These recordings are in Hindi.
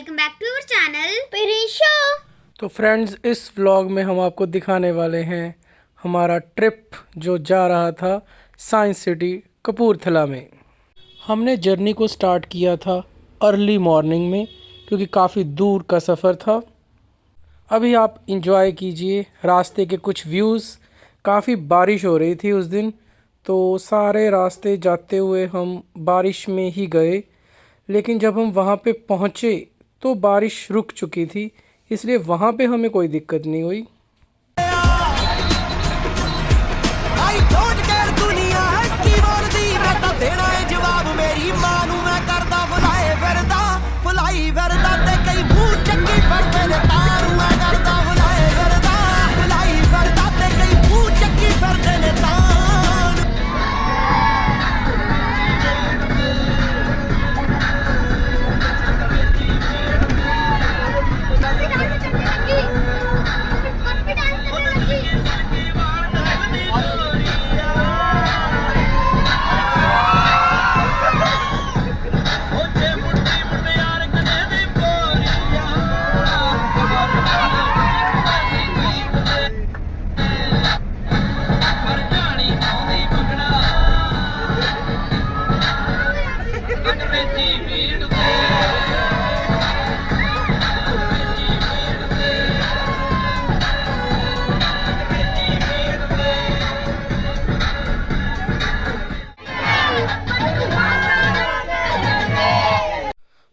Welcome back to our channel Perisha. तो फ्रेंड्स, इस व्लॉग में हम आपको दिखाने वाले हैं हमारा ट्रिप जो जा रहा था साइंस सिटी कपूरथला में। हमने जर्नी को स्टार्ट किया था अर्ली मॉर्निंग में क्योंकि काफ़ी दूर का सफ़र था। अभी आप इंजॉय कीजिए रास्ते के कुछ व्यूज़। काफ़ी बारिश हो रही थी उस दिन, तो सारे रास्ते जाते हुए हम बारिश में ही गए। लेकिन जब हम वहाँ पे पहुँचे तो बारिश रुक चुकी थी, इसलिए वहाँ पे हमें कोई दिक्कत नहीं हुई।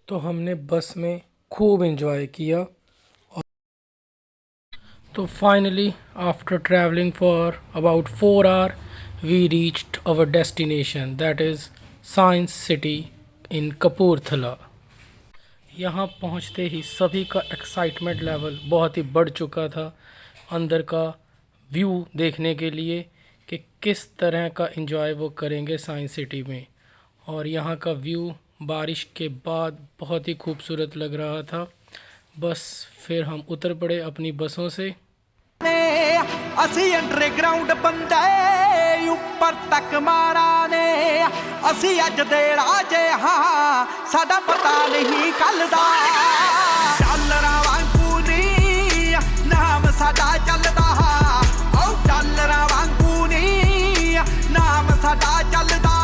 तो हमने बस में खूब एंजॉय किया। तो finally after travelling for about 4 hour we reached our destination, that is science city in Kapurthala. यहाँ पहुँचते ही सभी का एक्साइटमेंट लेवल बहुत ही बढ़ चुका था अंदर का व्यू देखने के लिए कि किस तरह का एंजॉय वो करेंगे साइंस सिटी में। और यहाँ का व्यू बारिश के बाद बहुत ही खूबसूरत लग रहा था। बस फिर हम उतर पड़े अपनी बसों से। ਅਸੀਂ ਅੰਡਰਗਰਾਉਂਡ ਬੰਦੇ ਉੱਪਰ ਤੱਕ ਮਾਰਾ ਨੇ ਅਸੀਂ ਅੱਜ ਦੇ ਰਾਜੇ ਹਾਂ ਸਾਡਾ ਪਤਾ ਨਹੀਂ ਕੱਲ ਦਾ ਡਾਲਰਾਂ ਵਾਂਗੂ ਨੀ ਨਾਮ ਸਾਡਾ ਚੱਲਦਾ ਓ ਡਾਲਰਾਂ ਵਾਂਗੂ ਨੀ ਨਾਮ ਸਾਡਾ ਚੱਲਦਾ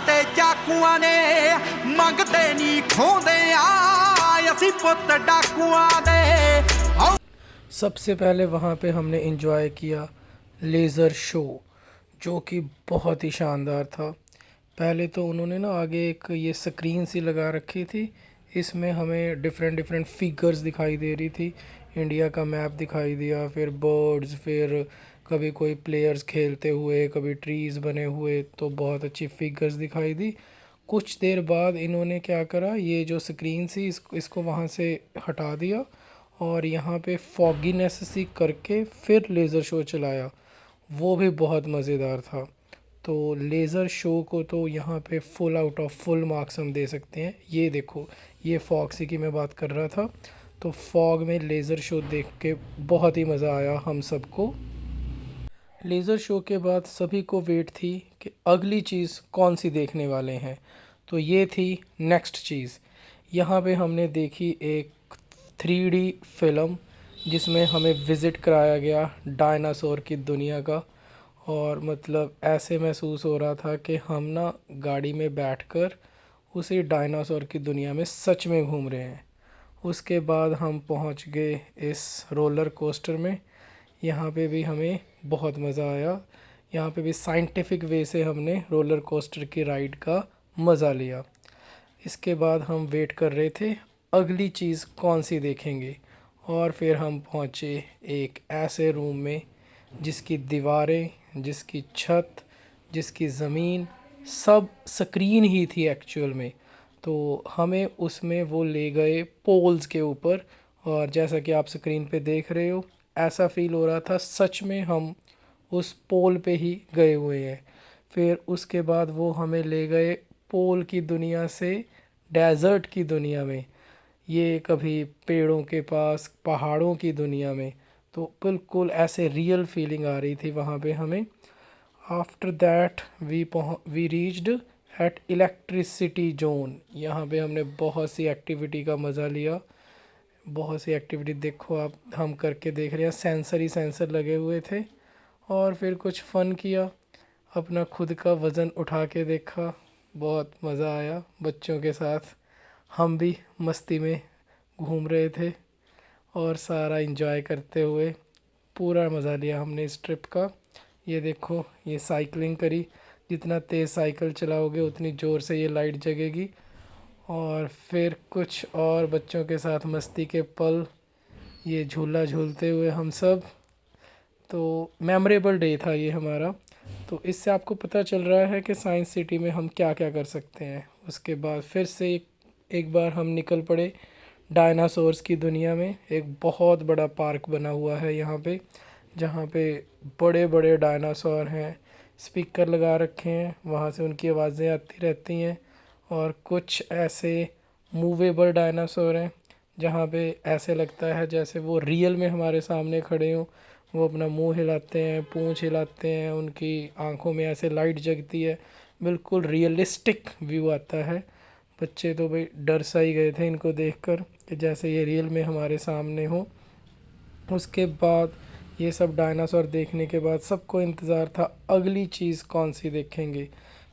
ਤੇ ਚਾਕੂਆਂ ਨੇ ਮੰਗਦੇ ਨਹੀਂ ਖੋਂਦੇ ਆ ਅਸੀਂ ਪੁੱਤ ਡਾਕੂਆਂ ਦੇ। सबसे पहले वहाँ पे हमने एंजॉय किया लेज़र शो, जो कि बहुत ही शानदार था। पहले तो उन्होंने ना आगे एक ये स्क्रीन सी लगा रखी थी, इसमें हमें डिफरेंट डिफरेंट फिगर्स दिखाई दे रही थी। इंडिया का मैप दिखाई दिया, फिर बर्ड्स, फिर कभी कोई प्लेयर्स खेलते हुए, कभी ट्रीज़ बने हुए, तो बहुत अच्छी फिगर्स दिखाई दी। कुछ देर बाद इन्होंने क्या करा, ये जो स्क्रीन सी इसको वहाँ से हटा दिया और यहाँ पे फॉगीनेस सी करके फिर लेज़र शो चलाया। वो भी बहुत मज़ेदार था। तो लेज़र शो को तो यहाँ पे full out of full marks हम दे सकते हैं। ये देखो, ये फॉग सी की मैं बात कर रहा था। तो फॉग में लेज़र शो देख के बहुत ही मज़ा आया हम सबको। लेज़र शो के बाद सभी को वेट थी कि अगली चीज़ कौन सी देखने वाले हैं। तो ये थी नेक्स्ट चीज़। यहाँ पे हमने देखी एक 3D फिल्म जिसमें हमें विज़िट कराया गया डायनासोर की दुनिया का। और मतलब ऐसे महसूस हो रहा था कि हम ना गाड़ी में बैठकर उसी डायनासोर की दुनिया में सच में घूम रहे हैं। उसके बाद हम पहुँच गए इस रोलर कोस्टर में। यहाँ पे भी हमें बहुत मज़ा आया। यहाँ पे भी साइंटिफिक वे से हमने रोलर कोस्टर की राइड का मज़ा लिया। इसके बाद हम वेट कर रहे थे अगली चीज़ कौन सी देखेंगे। और फिर हम पहुँचे एक ऐसे रूम में जिसकी दीवारें, जिसकी छत, जिसकी ज़मीन सब स्क्रीन ही थी एक्चुअल में। तो हमें उसमें वो ले गए पोल्स के ऊपर, और जैसा कि आप स्क्रीन पे देख रहे हो, ऐसा फ़ील हो रहा था सच में हम उस पोल पे ही गए हुए हैं। फिर उसके बाद वो हमें ले गए पोल की दुनिया से डेज़र्ट की दुनिया में। ये कभी पेड़ों के पास पहाड़ों की दुनिया में। तो बिल्कुल ऐसे रियल फीलिंग आ रही थी वहाँ पे हमें। After that we reached at electricity zone. यहाँ पे हमने बहुत सी एक्टिविटी का मज़ा लिया। बहुत सी एक्टिविटी देखो आप, हम करके देख रहे हैं, सेंसर ही सेंसर लगे हुए थे। और फिर कुछ फ़न किया, अपना खुद का वज़न उठा के देखा, बहुत मज़ा आया बच्चों के साथ। हम भी मस्ती में घूम रहे थे और सारा एंजॉय करते हुए पूरा मज़ा लिया हमने इस ट्रिप का। ये देखो, ये साइकिलिंग करी, जितना तेज़ साइकिल चलाओगे उतनी ज़ोर से ये लाइट जगेगी। और फिर कुछ और बच्चों के साथ मस्ती के पल, ये झूला झूलते हुए हम सब। तो मेमोरेबल डे था ये हमारा। तो इससे आपको पता चल रहा है कि साइंस सिटी में हम क्या क्या कर सकते हैं। उसके बाद फिर से एक बार हम निकल पड़े डायनासोर्स की दुनिया में। एक बहुत बड़ा पार्क बना हुआ है यहाँ पे, जहाँ पे बड़े बड़े डायनासोर हैं। स्पीकर लगा रखे हैं, वहाँ से उनकी आवाज़ें आती रहती हैं। और कुछ ऐसे मूवेबल डायनासोर हैं जहाँ पे ऐसे लगता है जैसे वो रियल में हमारे सामने खड़े हों। वो अपना मुंह हिलाते हैं, पूंछ हिलाते हैं, उनकी आंखों में ऐसे लाइट जगती है। बिल्कुल रियलिस्टिक व्यू आता है। बच्चे तो भाई डर सा ही गए थे इनको देखकर कि जैसे ये रियल में हमारे सामने हो। उसके बाद ये सब डायनासोर देखने के बाद सबको इंतज़ार था अगली चीज़ कौन सी देखेंगे,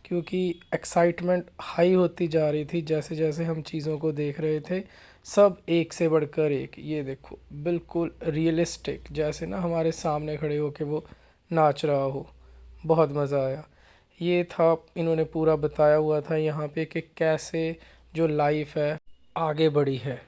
क्योंकि एक्साइटमेंट हाई होती जा रही थी जैसे जैसे हम चीज़ों को देख रहे थे। सब एक से बढ़कर एक, ये देखो बिल्कुल रियलिस्टिक, जैसे ना हमारे सामने खड़े हो के वो नाच रहा हो। बहुत मज़ा आया। ये था, इन्होंने पूरा बताया हुआ था यहाँ पे कि कैसे जो लाइफ है आगे बढ़ी है।